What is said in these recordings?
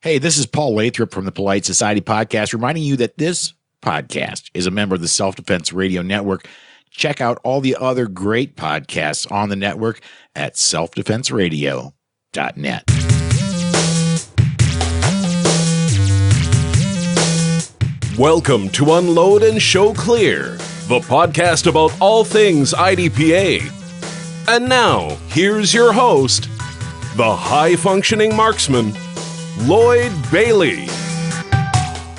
Hey, this is Paul Lathrop from the Polite Society Podcast, reminding you that this podcast is a member of the Self-Defense Radio Network. Check out all the other great podcasts on the network at selfdefenseradio.net. Welcome to Unload and Show Clear, the podcast about all things IDPA. And now, here's your host, the high-functioning marksman, Lloyd Bailey.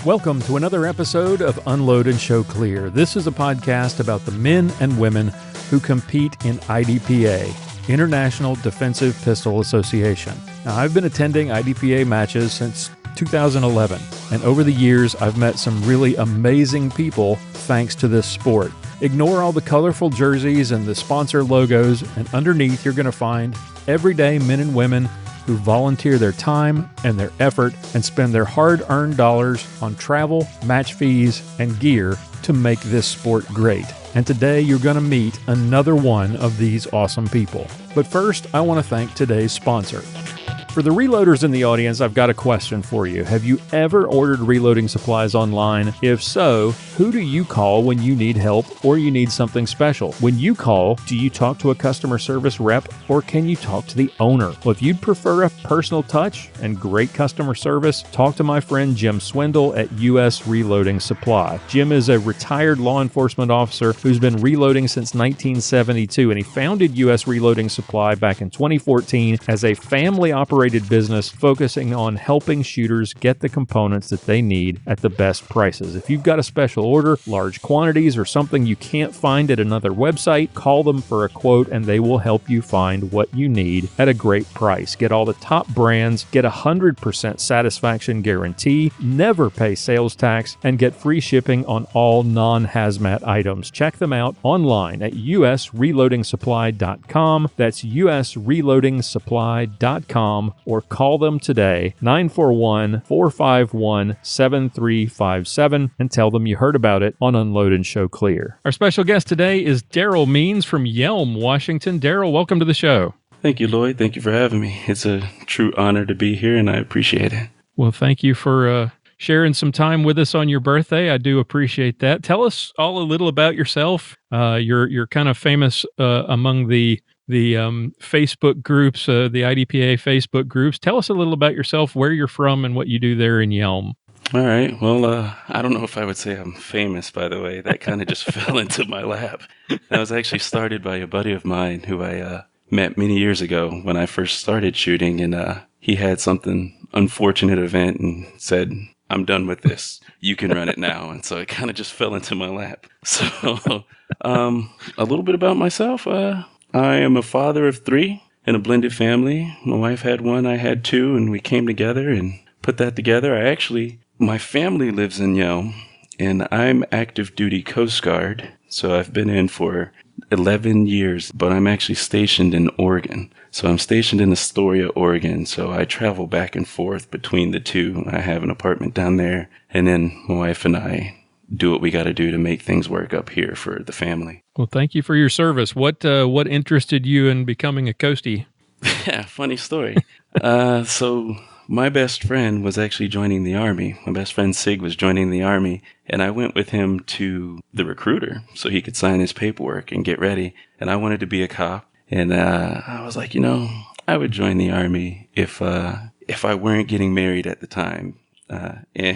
Welcome to another episode of Unload and Show Clear. This is a podcast about the men and women who compete in IDPA, International Defensive Pistol Association. Now, I've been attending IDPA matches since 2011, and over the years, I've met some really amazing people thanks to this sport. Ignore all the colorful jerseys and the sponsor logos, and underneath you're going to find everyday men and women who volunteer their time and their effort and spend their hard-earned dollars on travel, match fees, and gear to make this sport great. And today you're going to meet another one of these awesome people. But first, I want to thank today's sponsor. For the reloaders in the audience, I've got a question for you. Have you ever ordered reloading supplies online? If so, who do you call when you need help or you need something special? When you call, do you talk to a customer service rep or can you talk to the owner? Well, if you'd prefer a personal touch and great customer service, talk to my friend Jim Swindle at US Reloading Supply. Jim is a retired law enforcement officer who's been reloading since 1972, and he founded US Reloading Supply back in 2014 as a family operated business focusing on helping shooters get the components that they need at the best prices. If you've got a special order, large quantities, or something you can't find at another website, call them for a quote and they will help you find what you need at a great price. Get all the top brands, get 100% satisfaction guarantee, never pay sales tax, and get free shipping on all non-hazmat items. Check them out online at usreloadingsupply.com. That's usreloadingsupply.com. or call them today, 941-451-7357, and tell them you heard about it on Unload and Show Clear. Our special guest today is Darryl Means from Yelm, Washington. Darryl, welcome to the show. Thank you, Lloyd. Thank you for having me. It's a true honor to be here, and I appreciate it. Well, thank you for sharing some time with us on your birthday. I do appreciate that. Tell us all a little about yourself. You're kind of famous among the Facebook groups, the IDPA Facebook groups. Tell us a little about yourself, where you're from, and what you do there in Yelm. All right. Well, I don't know if I would say I'm famous, by the way. That kind of just fell into my lap. That was actually started by a buddy of mine who I met many years ago when I first started shooting, and he had something unfortunate event and said, "I'm done with this. You can run it now." And so it kind of just fell into my lap. So a little bit about myself. I am a father of 3 in a blended family. My wife had 1, I had 2, and we came together and put that together. My family lives in Yelm, and I'm active duty Coast Guard. So I've been in for 11 years, but I'm actually stationed in Oregon. So I'm stationed in Astoria, Oregon. So I travel back and forth between the two. I have an apartment down there, and then my wife and I do what we got to do to make things work up here for the family. Well, thank you for your service. What interested you in becoming a Coastie? Yeah, funny story. So my best friend was actually joining the Army. My best friend Sig was joining the Army, and I went with him to the recruiter so he could sign his paperwork and get ready. And I wanted to be a cop, and I was like, I would join the Army if I weren't getting married at the time. And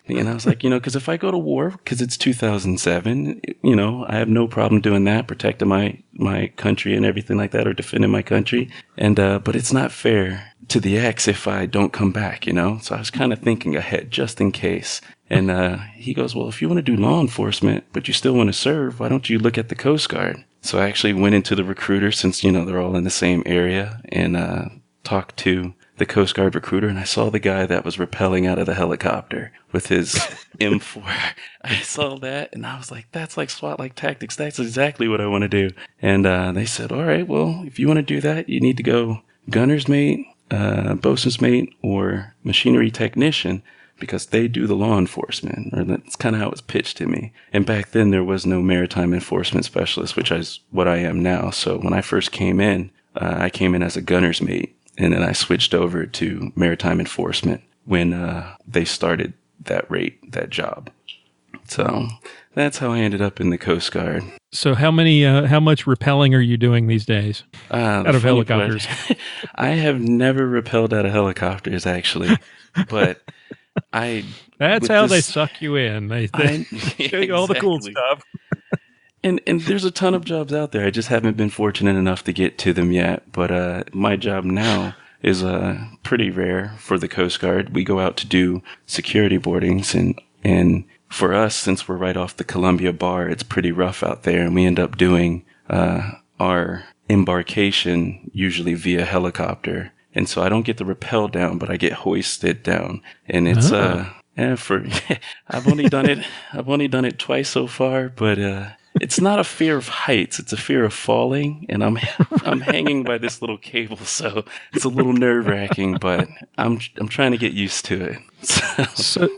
I was like, because if I go to war, because it's 2007, I have no problem doing that, protecting my country and everything like that, or defending my country. And, but it's not fair to the ex if I don't come back, So I was kind of thinking ahead just in case. And, he goes, well, if you want to do law enforcement, but you still want to serve, why don't you look at the Coast Guard? So I actually went into the recruiter since, they're all in the same area, and, talked to the Coast Guard recruiter, and I saw the guy that was rappelling out of the helicopter with his M4. I saw that, and I was like, that's like SWAT-like tactics. That's exactly what I want to do. And they said, all right, well, if you want to do that, you need to go gunner's mate, bosun's mate, or machinery technician, because they do the law enforcement, or that's kind of how it was pitched to me. And back then, there was no maritime enforcement specialist, which is what I am now. So when I first came in, I came in as a gunner's mate. And then I switched over to maritime enforcement. when they started that job. So that's how I ended up in the Coast Guard. So how much rappelling are you doing these days out of helicopters? I have never rappelled out of helicopters, actually, but That's how they suck you in. They show you all the cool stuff. And there's a ton of jobs out there. I just haven't been fortunate enough to get to them yet. But my job now is pretty rare for the Coast Guard. We go out to do security boardings, and for us, since we're right off the Columbia Bar, it's pretty rough out there, and we end up doing our embarkation usually via helicopter. And so I don't get to rappel down, but I get hoisted down, and it's I've only done it twice so far, but it's not a fear of heights; it's a fear of falling, and I'm hanging by this little cable, so it's a little nerve-wracking. But I'm trying to get used to it. So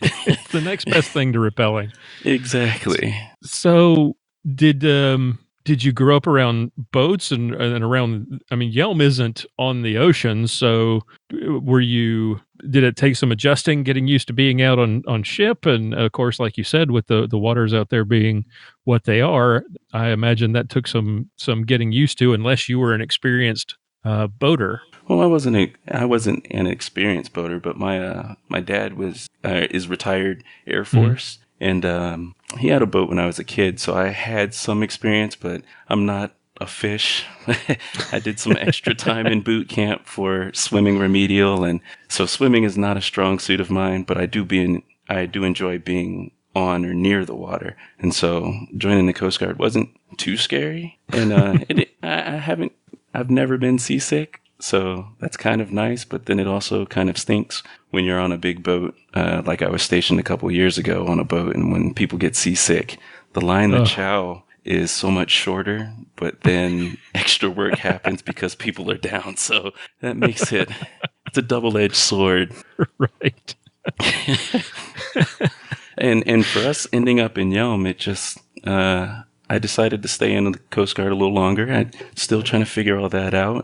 it's the next best thing to rappelling. Exactly. So did you grow up around boats and around? I mean, Yelm isn't on the ocean, so did it take some adjusting, getting used to being out on ship? And of course, like you said, with the waters out there being what they are, I imagine that took some getting used to, unless you were an experienced boater. Well, I wasn't an experienced boater, but my dad is retired Air Force, and he had a boat when I was a kid, so I had some experience, but I'm not a fish. I did some extra time in boot camp for swimming remedial, and so swimming is not a strong suit of mine, but I do enjoy being on or near the water, and so joining the Coast Guard wasn't too scary, and I've never been seasick, so that's kind of nice, but then it also kind of stinks when you're on a big boat, like I was stationed a couple years ago on a boat, and when people get seasick, the line to chow is so much shorter, but then extra work happens because people are down, so that makes it's a double-edged sword. Right. And for us ending up in Yelm, it just I decided to stay in the Coast Guard a little longer. I'm still trying to figure all that out,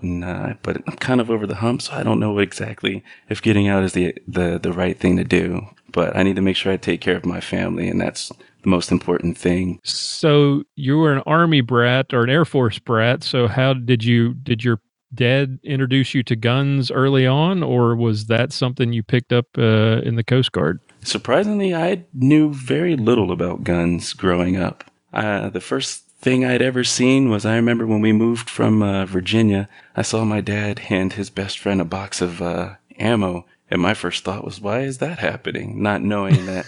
but I'm kind of over the hump, so I don't know exactly if getting out is the right thing to do. But I need to make sure I take care of my family, and that's the most important thing. So you were an Army brat or an Air Force brat. So how did your dad introduce you to guns early on, or was that something you picked up in the Coast Guard? Surprisingly, I knew very little about guns growing up. The first thing I'd ever seen was, I remember when we moved from Virginia, I saw my dad hand his best friend a box of ammo, and my first thought was, why is that happening? Not knowing that,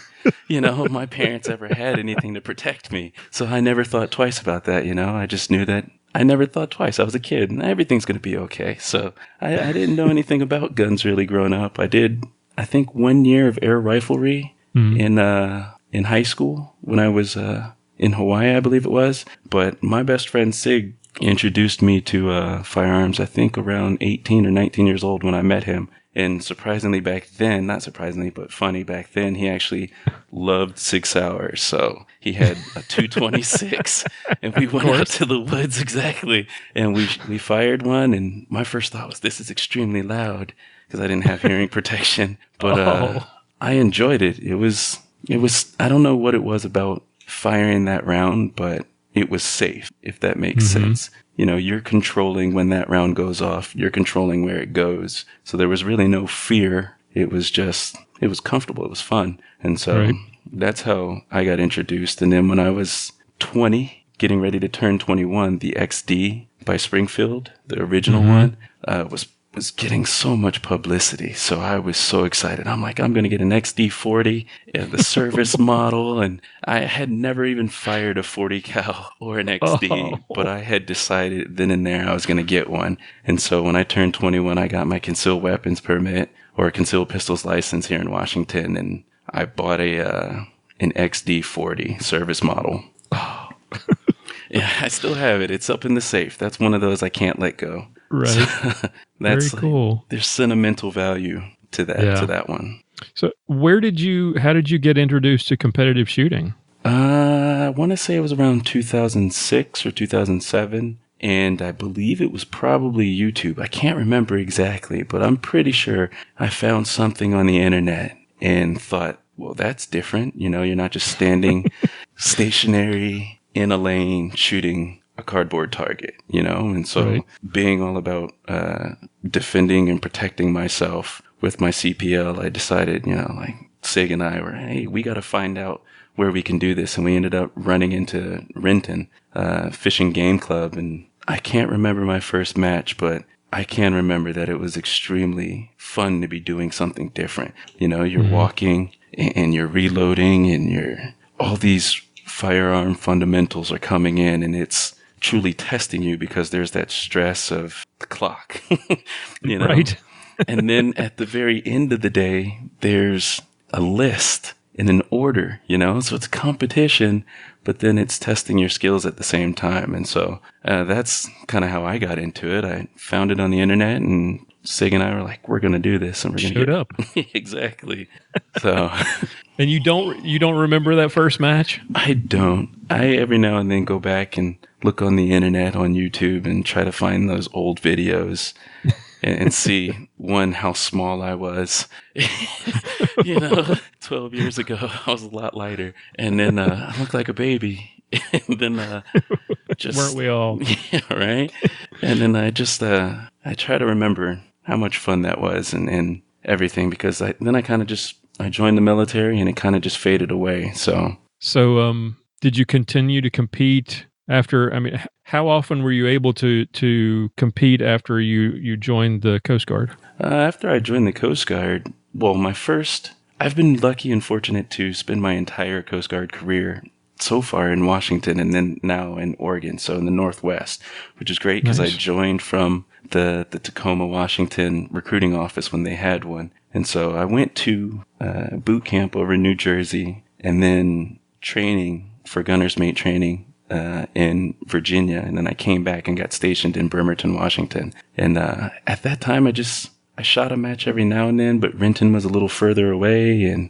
my parents ever had anything to protect me. So I never thought twice about that, I just knew that I never thought twice. I was a kid, and everything's going to be okay. So I didn't know anything about guns really growing up. I did, I think, 1 year of air riflery in high school when I was in Hawaii, I believe it was. But my best friend Sig introduced me to firearms, I think around 18 or 19 years old when I met him. And surprisingly back then, not surprisingly, but funny back then, he actually loved Sig Sauers. So he had a 226 and we went out to the woods, exactly. And we fired one. And my first thought was, this is extremely loud, because I didn't have hearing protection. But I enjoyed it. It was, I don't know what it was about firing that round, but it was safe, if that makes sense. You're controlling when that round goes off. You're controlling where it goes. So there was really no fear. It was comfortable. It was fun. And so that's how I got introduced. And then when I was 20, getting ready to turn 21, the XD by Springfield, the original one, was getting so much publicity. So I was so excited. I'm like, I'm going to get an XD40, the service model. And I had never even fired a 40 cal or an XD, but I had decided then and there I was going to get one. And so when I turned 21, I got my concealed weapons permit, or a concealed pistols license here in Washington. And I bought an XD40 service model. Yeah, I still have it. It's up in the safe. That's one of those I can't let go. Right. So, that's very cool. There's sentimental value to that one. So how did you get introduced to competitive shooting? I want to say it was around 2006 or 2007. And I believe it was probably YouTube. I can't remember exactly, but I'm pretty sure I found something on the internet and thought, well, that's different. You know, you're not just standing stationary in a lane shooting a cardboard target, you know? And so being all about defending and protecting myself with my CPL, I decided, you know, like Sig and I were, hey, we got to find out where we can do this. And we ended up running into Renton Fishing Game Club. And I can't remember my first match, but I can remember that it was extremely fun to be doing something different. You know, you're walking and you're reloading and all these firearm fundamentals are coming in, and it's truly testing you because there's that stress of the clock, you know? Right. And then at the very end of the day, there's a list in an order, you know? So it's competition, but then it's testing your skills at the same time. And so that's kind of how I got into it. I found it on the internet, and Sig and I were like, we're going to do this. And we're going to Showed up. Exactly. So. And you don't remember that first match? I don't. I every now and then go back and look on the internet, on YouTube, and try to find those old videos and see, one, how small I was. You know, 12 years ago, I was a lot lighter. And then I looked like a baby. And then just... Weren't we all? Yeah, right? And then I just, I try to remember how much fun that was and everything, because I joined the military and it kind of just faded away. So did you continue to compete after? I mean, how often were you able to compete after you joined the Coast Guard? After I joined the Coast Guard, well, I've been lucky and fortunate to spend my entire Coast Guard career so far in Washington and then now in Oregon, so in the Northwest, which is great because Nice. I joined from the Tacoma, Washington recruiting office when they had one. And so I went to boot camp over in New Jersey and then training for gunner's mate training in Virginia. And then I came back and got stationed in Bremerton, Washington. And at that time, I shot a match every now and then, but Renton was a little further away. And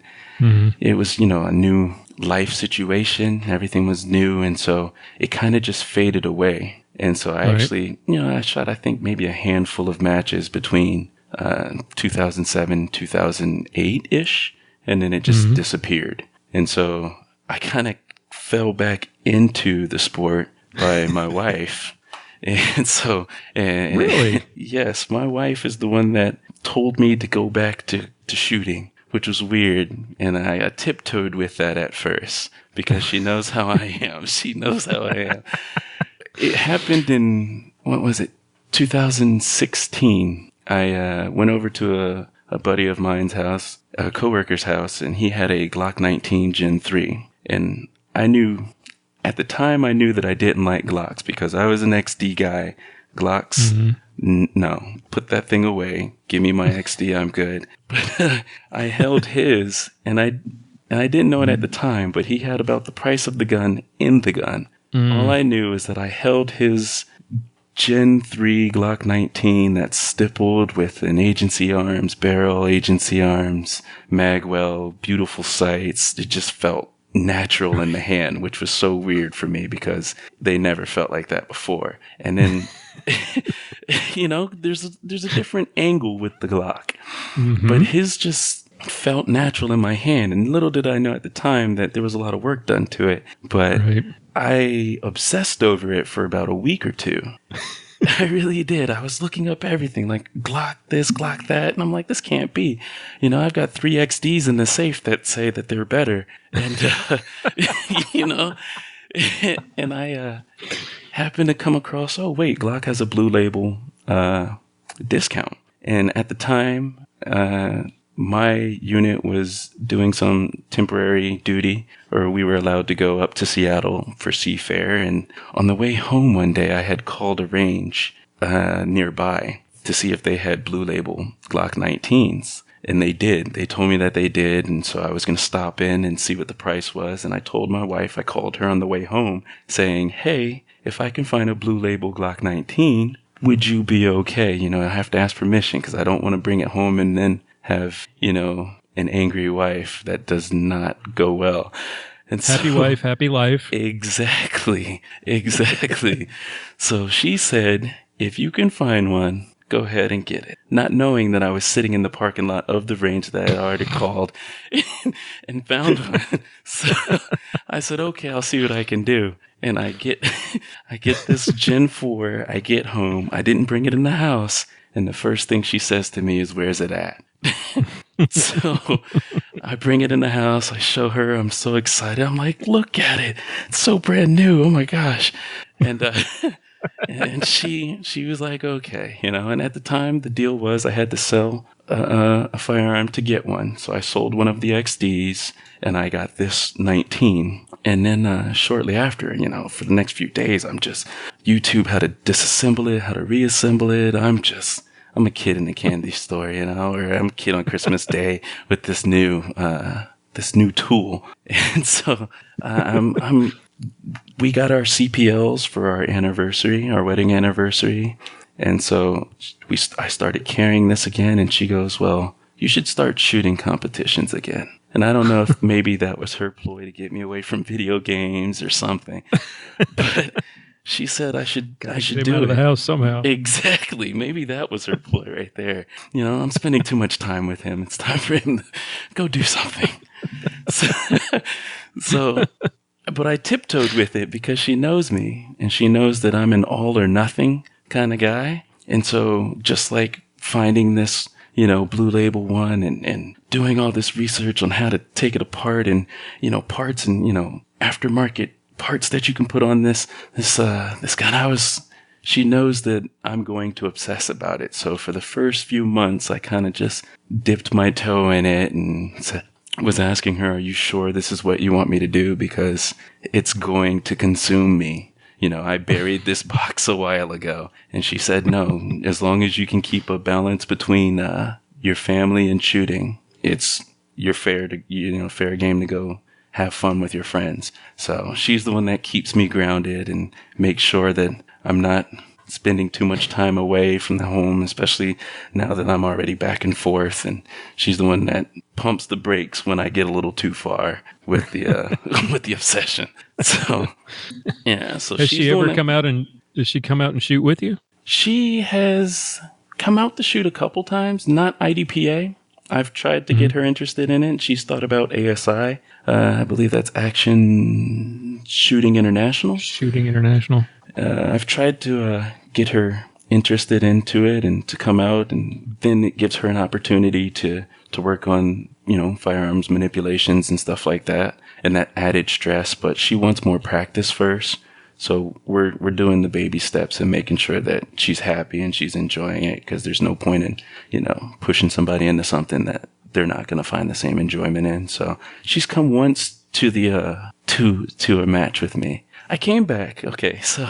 it was, you know, a new life situation. Everything was new. And so it kind of just faded away. And so I actually, you know, I shot, I think, maybe a handful of matches between 2007, 2008-ish, and then it just disappeared. And so I kind of fell back into the sport by my wife. And so, Really? Yes, my wife is the one that told me to go back to shooting, which was weird. And I tiptoed with that at first because she knows how I am. She knows how I am. It happened in, 2016. I went over to a buddy of mine's house, a coworker's house, and he had a Glock 19 Gen 3. And at the time I knew that I didn't like Glocks because I was an XD guy. Glocks, no, put that thing away. Give me my XD, I'm good. But I held his, and I didn't know it at the time, but he had about the price of the gun in the gun. All I knew is that I held his Gen 3 Glock 19 that's stippled with an agency arms, barrel agency arms, magwell, beautiful sights. It just felt natural in the hand, which was so weird for me because they never felt like that before. And then, you know, there's a different angle with the Glock, but his just felt natural in my hand. And little did I know at the time that there was a lot of work done to it, but I obsessed over it for about a week or two. I really did. I was looking up everything, like Glock this, Glock that, and I'm like, this can't be. You know, I've got 3 XDs in the safe that say that they're better, and you know, and I happened to come across, oh wait, Glock has a blue label discount, and at the time, my unit was doing some temporary duty, or we were allowed to go up to Seattle for Seafair. And on the way home one day, I had called a range nearby to see if they had blue label Glock 19s. And they did. They told me that they did. And so I was going to stop in and see what the price was. And I told my wife, I called her on the way home saying, hey, if I can find a blue label Glock 19, would you be okay? You know, I have to ask permission because I don't want to bring it home and then have, you know, an angry wife. That does not go well. And so, Happy wife, happy life. Exactly. So she said, if you can find one, go ahead and get it. Not knowing that I was sitting in the parking lot of the range that I had already called and found one. So I said, okay, I'll see what I can do. And I get this Gen 4. I get home. I didn't bring it in the house. And the first thing she says to me is, where's it at? So I bring it in the house. I show her. I'm so excited. I'm like, look at it. It's so brand new. Oh my gosh. And, and she was like, okay, and at the time the deal was I had to sell a firearm to get one. So I sold one of the XDs and I got this 19. And then shortly after, for the next few days, I'm just YouTube how to disassemble it, how to reassemble it. I'm a kid in a candy store, or I'm a kid on Christmas Day with this new tool. And so we got our CPLs for our anniversary, our wedding anniversary. And so I started carrying this again, and she goes, well, you should start shooting competitions again. And I don't know if maybe that was her ploy to get me away from video games or something. But she said I should do it out of the house somehow. Exactly. Maybe that was her ploy right there. I'm spending too much time with him. It's time for him to go do something. So but I tiptoed with it because she knows me and she knows that I'm an all or nothing kind of guy. And so just like finding this, Blue Label one and doing all this research on how to take it apart and, parts and, aftermarket parts that you can put on this gun. She knows that I'm going to obsess about it. So for the first few months, I kind of just dipped my toe in it and was asking her, are you sure this is what you want me to do? Because it's going to consume me. I buried this box a while ago. And she said, no, as long as you can keep a balance between your family and shooting, you're fair game to go have fun with your friends. So she's the one that keeps me grounded and makes sure that I'm not spending too much time away from the home, especially now that I'm already back and forth. And she's the one that pumps the brakes when I get a little too far with the with the obsession. So yeah. So has she ever come out and does she come out and shoot with you? She has come out to shoot a couple times, not IDPA. I've tried to get her interested in it. She's thought about ASI. I believe that's Action Shooting International. Shooting International. I've tried to get her interested into it and to come out, and then it gives her an opportunity to work on, firearms manipulations and stuff like that, and that added stress. But she wants more practice first. So we're doing the baby steps and making sure that she's happy and she's enjoying it, because there's no point in, pushing somebody into something that they're not going to find the same enjoyment in. So she's come once to the to a match with me. I came back. Okay, so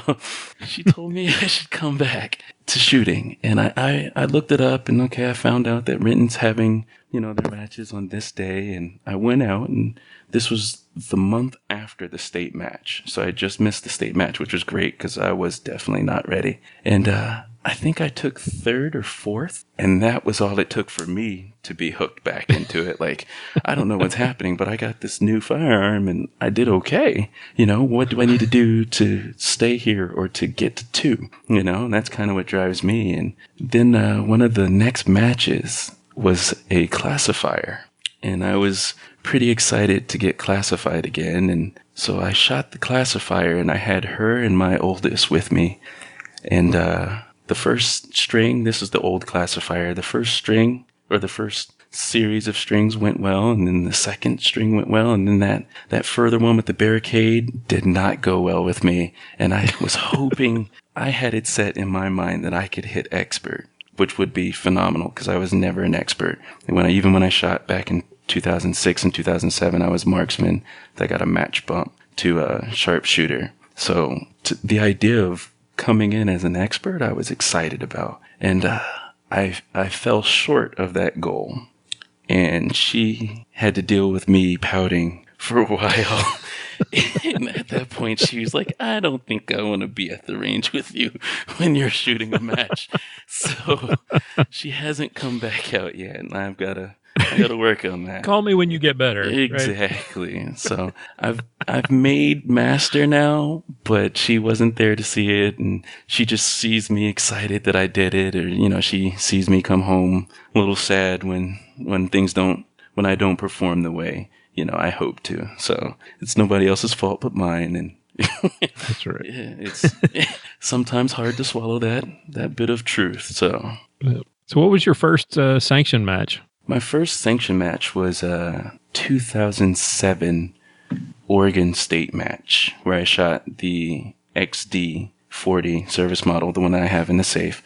she told me I should come back to shooting, and I looked it up, and I found out that Renton's having their matches on this day, and I went out, and this was the month after the state match, so I just missed the state match, which was great because I was definitely not ready, and I think I took third or fourth, and that was all it took for me to be hooked back into it. Like, I don't know what's happening, but I got this new firearm and I did okay. What do I need to do to stay here or to get to two? And that's kind of what drives me. And then one of the next matches was a classifier, and I was pretty excited to get classified again. And so I shot the classifier, and I had her and my oldest with me. And the first string, this is the old classifier, the first string, or the first series of strings went well, and then the second string went well, and then that further one with the barricade did not go well with me. And I was hoping, I had it set in my mind that I could hit expert, which would be phenomenal because I was never an expert. And even when I shot back in 2006 and 2007, I was marksman. I got a match bump to a sharpshooter. So the idea of coming in as an expert, I was excited about. And I fell short of that goal. And she had to deal with me pouting for a while. And at that point, she was like, I don't think I want to be at the range with you when you're shooting a match. So she hasn't come back out yet. And I've got to I got to work on that. Call me when you get better. Right? Exactly. So I've made Master now, but she wasn't there to see it, and she just sees me excited that I did it, or she sees me come home a little sad when I don't perform the way I hope to. So it's nobody else's fault but mine, and That's right. it's sometimes hard to swallow that bit of truth. So what was your first sanction match? my first sanction match was 2007 Oregon State match where I shot the XD40 service model, the one that I have in the safe.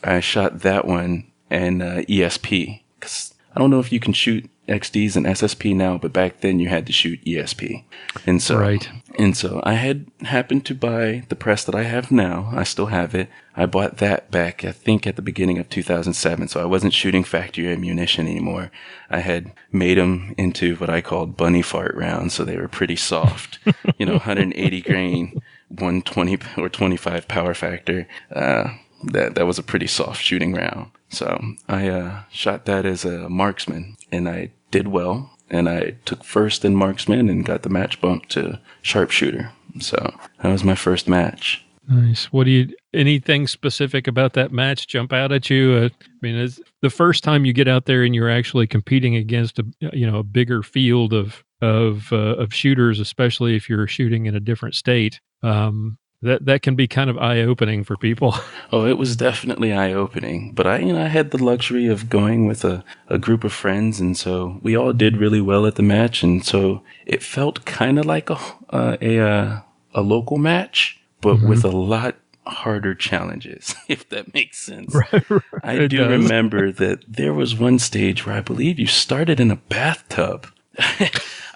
I shot that one and ESP, because I don't know if you can shoot XDs and SSP now, but back then you had to shoot ESP. And so, Right. And so I had happened to buy the press that I have now. I still have it. I bought that back, I think, at the beginning of 2007. So I wasn't shooting factory ammunition anymore. I had made them into what I called bunny fart rounds. So they were pretty soft, 180 grain, 120 or 25 power factor. That was a pretty soft shooting round. So I shot that as a marksman, and I did well. And I took first in marksman and got the match bump to sharpshooter. So that was my first match. Nice. Anything specific about that match jump out at you? It's the first time you get out there and you're actually competing against a bigger field of shooters, especially if you're shooting in a different state. That can be kind of eye-opening for people. Oh, it was definitely eye-opening. But I had the luxury of going with a group of friends, and so we all did really well at the match, and so it felt kind of like a local match, but with a lot harder challenges, if that makes sense. Right. I do remember that there was one stage where I believe you started in a bathtub.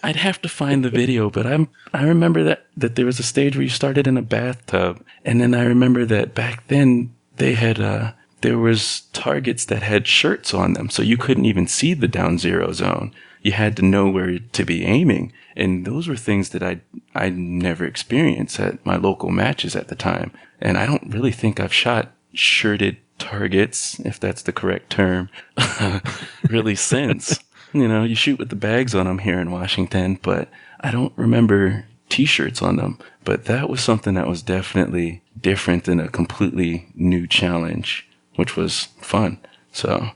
I'd have to find the video, but I remember that there was a stage where you started in a bathtub, and then I remember that back then they had there was targets that had shirts on them, so you couldn't even see the down zero zone. You had to know where to be aiming, and those were things that I never experienced at my local matches at the time. And I don't really think I've shot shirted targets, if that's the correct term, really since. You shoot with the bags on them here in Washington, but I don't remember T-shirts on them. But that was something that was definitely different and a completely new challenge, which was fun. So,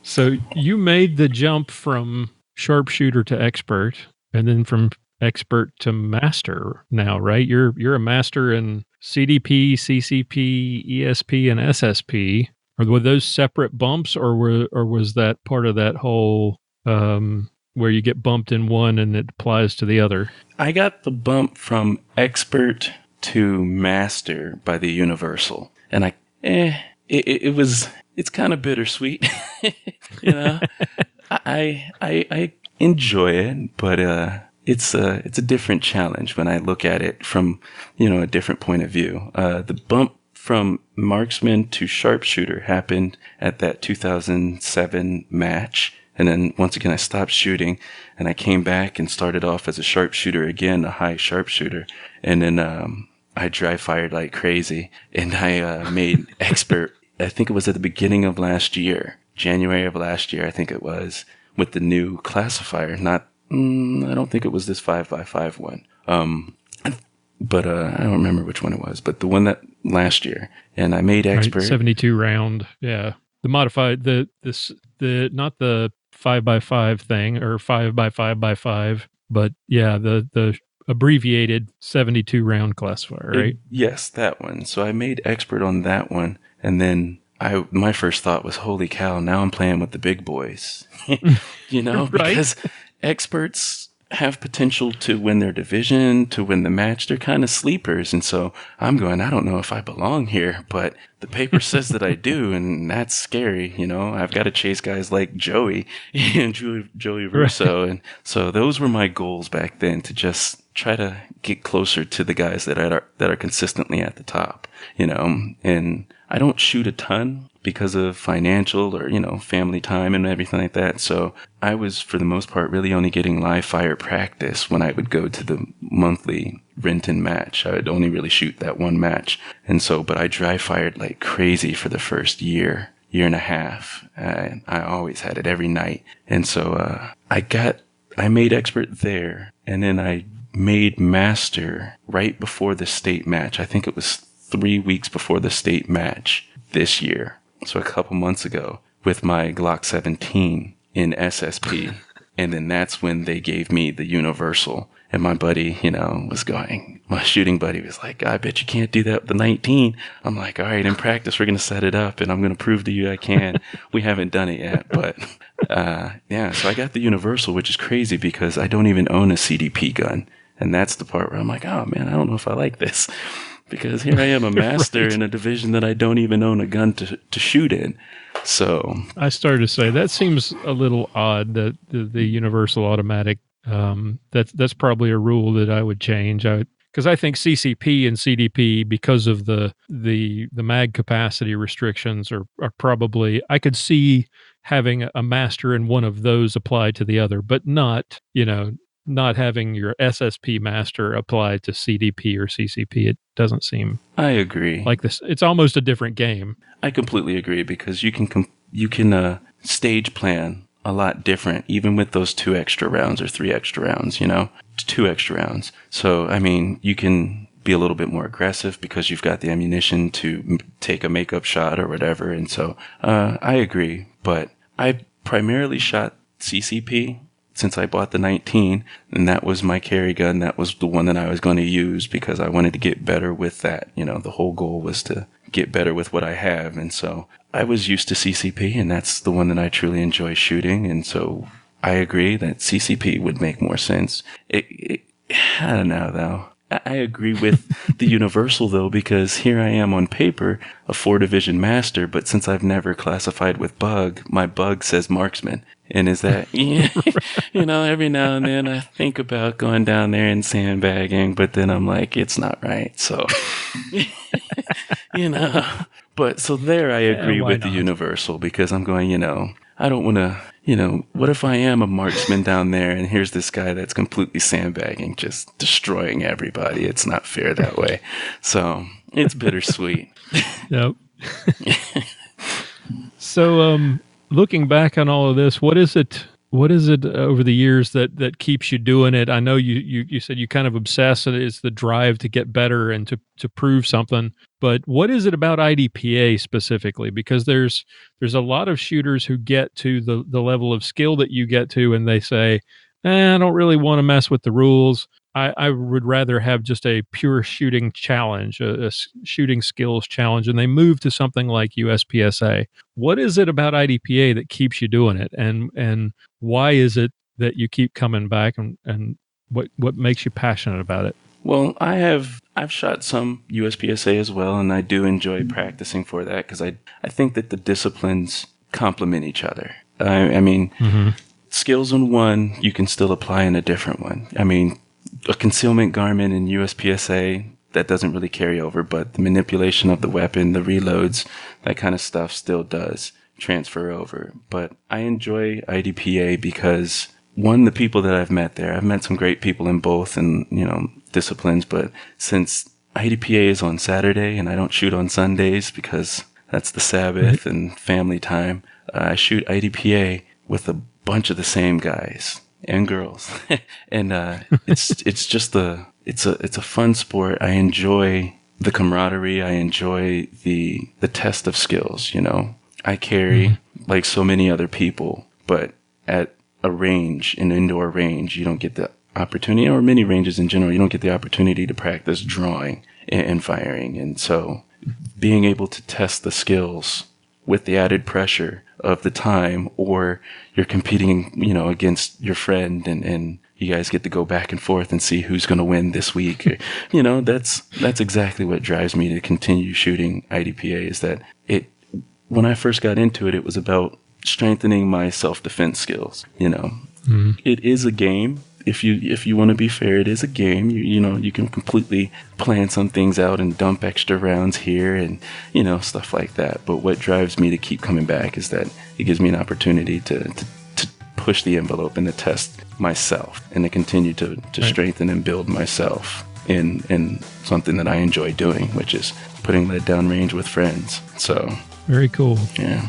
So you made the jump from sharpshooter to expert, and then from expert to master now, right? You're a master in CDP, CCP, ESP, and SSP. Were those separate bumps, or was that part of that whole where you get bumped in one and it applies to the other? I got the bump from expert to master by the universal, and it's kind of bittersweet. I enjoy it, but it's a different challenge when I look at it from a different point of view. The bump from marksman to sharpshooter happened at that 2007 match. And then once again, I stopped shooting and I came back and started off as a sharpshooter again, a high sharpshooter. And then I dry fired like crazy, and I made expert. I think it was at the beginning of last year, January of last year, I think it was, with the new classifier. I don't think it was this 5x5 one. But I don't remember which one it was, but the one that last year. And I made expert. Right, 72 round. Yeah. The modified, the not the 5x5 thing or 5x5x5, but yeah, the abbreviated 72 round classifier, right? Yes, that one. So I made expert on that one, and then my first thought was, holy cow, now I'm playing with the big boys. Right? Because experts have potential to win their division, to win the match. They're kind of sleepers. And so I'm going, I don't know if I belong here, but the paper says that I do, and that's scary. I've got to chase guys like Joey and Joey Russo. Right. And so those were my goals back then, to just try to get closer to the guys that are consistently at the top, and I don't shoot a ton because of financial or, family time and everything like that. So I was, for the most part, really only getting live fire practice when I would go to the monthly Renton match. I would only really shoot that one match. And so, but I dry fired like crazy for the first year. year and a half. And I always had it every night. And so I made expert there, and then I made master right before the state match. I think it was 3 weeks before the state match this year. So a couple months ago with my Glock 17 in SSP. And then that's when they gave me the universal. And my buddy, my shooting buddy was like, I bet you can't do that with the 19. I'm like, all right, in practice, we're going to set it up and I'm going to prove to you I can. We haven't done it yet, but so I got the universal, which is crazy because I don't even own a CDP gun. And that's the part where I'm like, oh man, I don't know if I like this because here I am, a master right. in a division that I don't even own a gun to shoot in. So I started to say that seems a little odd that the universal automatic. That's probably a rule that I would change. Because I think CCP and CDP, because of the mag capacity restrictions, are probably, I could see having a master in one of those apply to the other, but not having your SSP master apply to CDP or CCP. It doesn't seem. I agree. Like this, it's almost a different game. I completely agree because you can stage plan a lot different, even with those 2 extra rounds or 3 extra rounds, 2 extra rounds. So, I mean, you can be a little bit more aggressive because you've got the ammunition to take a makeup shot or whatever. And so, I agree, but I primarily shot CCP since I bought the 19, and that was my carry gun. That was the one that I was going to use because I wanted to get better with that. The whole goal was to get better with what I have. And so I was used to CCP, and that's the one that I truly enjoy shooting. And so I agree that CCP would make more sense. I don't know, though. I agree with the universal, though, because here I am on paper, a 4-division master, but since I've never classified with bug, my bug says marksman. And is that, every now and then I think about going down there and sandbagging, but then I'm like, it's not right. So, but so there I agree with the universal because I'm going, I don't want to, what if I am a marksman down there and here's this guy that's completely sandbagging, just destroying everybody. It's not fair that way. So it's bittersweet. Yep. So, looking back on all of this, what is it over the years that keeps you doing it? I know you said you kind of obsess, and it's the drive to get better and to prove something. But what is it about IDPA specifically? Because there's a lot of shooters who get to the level of skill that you get to, and they say, I don't really want to mess with the rules. I would rather have just a pure shooting challenge, a shooting skills challenge, and they move to something like USPSA. What is it about IDPA that keeps you doing it, and why is it that you keep coming back, and what makes you passionate about it? Well, I've shot some USPSA as well, and I do enjoy practicing for that because I think that the disciplines complement each other. I mean, skills in one you can still apply in a different one. I mean, a concealment garment in USPSA, that doesn't really carry over, but the manipulation of the weapon, the reloads, that kind of stuff still does transfer over. But I enjoy IDPA because, one, the people that I've met there, I've met some great people in both and, disciplines, but since IDPA is on Saturday and I don't shoot on Sundays because that's the Sabbath and family time, I shoot IDPA with a bunch of the same guys and girls. And it's just it's a fun sport. I enjoy the camaraderie. I enjoy the test of skills, I carry like so many other people, but at a range, an indoor range, you don't get the opportunity, or many ranges in general, you don't get the opportunity to practice drawing and firing. And so being able to test the skills with the added pressure of the time, or you're competing, against your friend and you guys get to go back and forth and see who's going to win this week. That's exactly what drives me to continue shooting IDPA, is that when I first got into it, it was about strengthening my self-defense skills. It is a game. If you want to be fair, it is a game. You can completely plan some things out and dump extra rounds here and, stuff like that. But what drives me to keep coming back is that it gives me an opportunity to push the envelope and to test myself and to continue to strengthen and build myself in something that I enjoy doing, which is putting lead down range with friends. So Very cool. Yeah.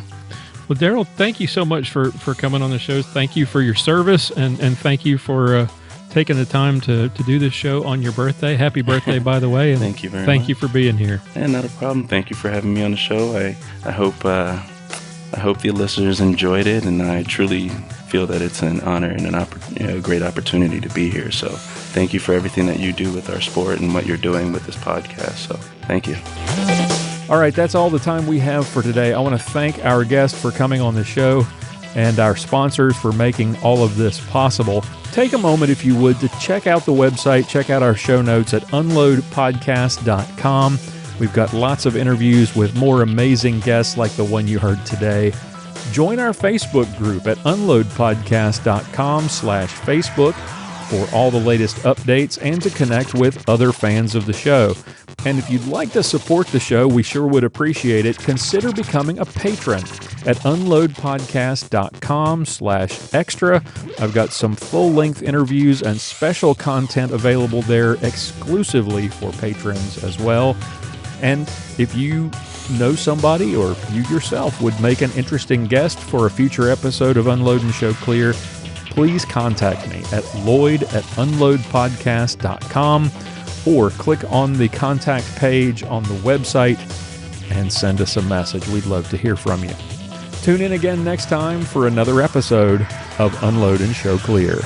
Well, Darryl, thank you so much for coming on the show. Thank you for your service, and thank you for taking the time to do this show on your birthday. Happy birthday, by the way. And Thank you very much. Thank you for being here. Yeah, not a problem. Thank you for having me on the show. I hope the listeners enjoyed it, and I truly feel that it's an honor and a great opportunity to be here. So thank you for everything that you do with our sport and what you're doing with this podcast. So thank you. All right, that's all the time we have for today. I want to thank our guest for coming on the show and our sponsors for making all of this possible. Take a moment, if you would, to check out the website, check out our show notes at unloadpodcast.com. We've got lots of interviews with more amazing guests like the one you heard today. Join our Facebook group at unloadpodcast.com/Facebook for all the latest updates and to connect with other fans of the show. And if you'd like to support the show, we sure would appreciate it. Consider becoming a patron at unloadpodcast.com/extra. I've got some full-length interviews and special content available there exclusively for patrons as well. And if you know somebody or you yourself would make an interesting guest for a future episode of Unload and Show Clear, please contact me at lloyd@unloadpodcast.com or click on the contact page on the website and send us a message. We'd love to hear from you. Tune in again next time for another episode of Unload and Show Clear.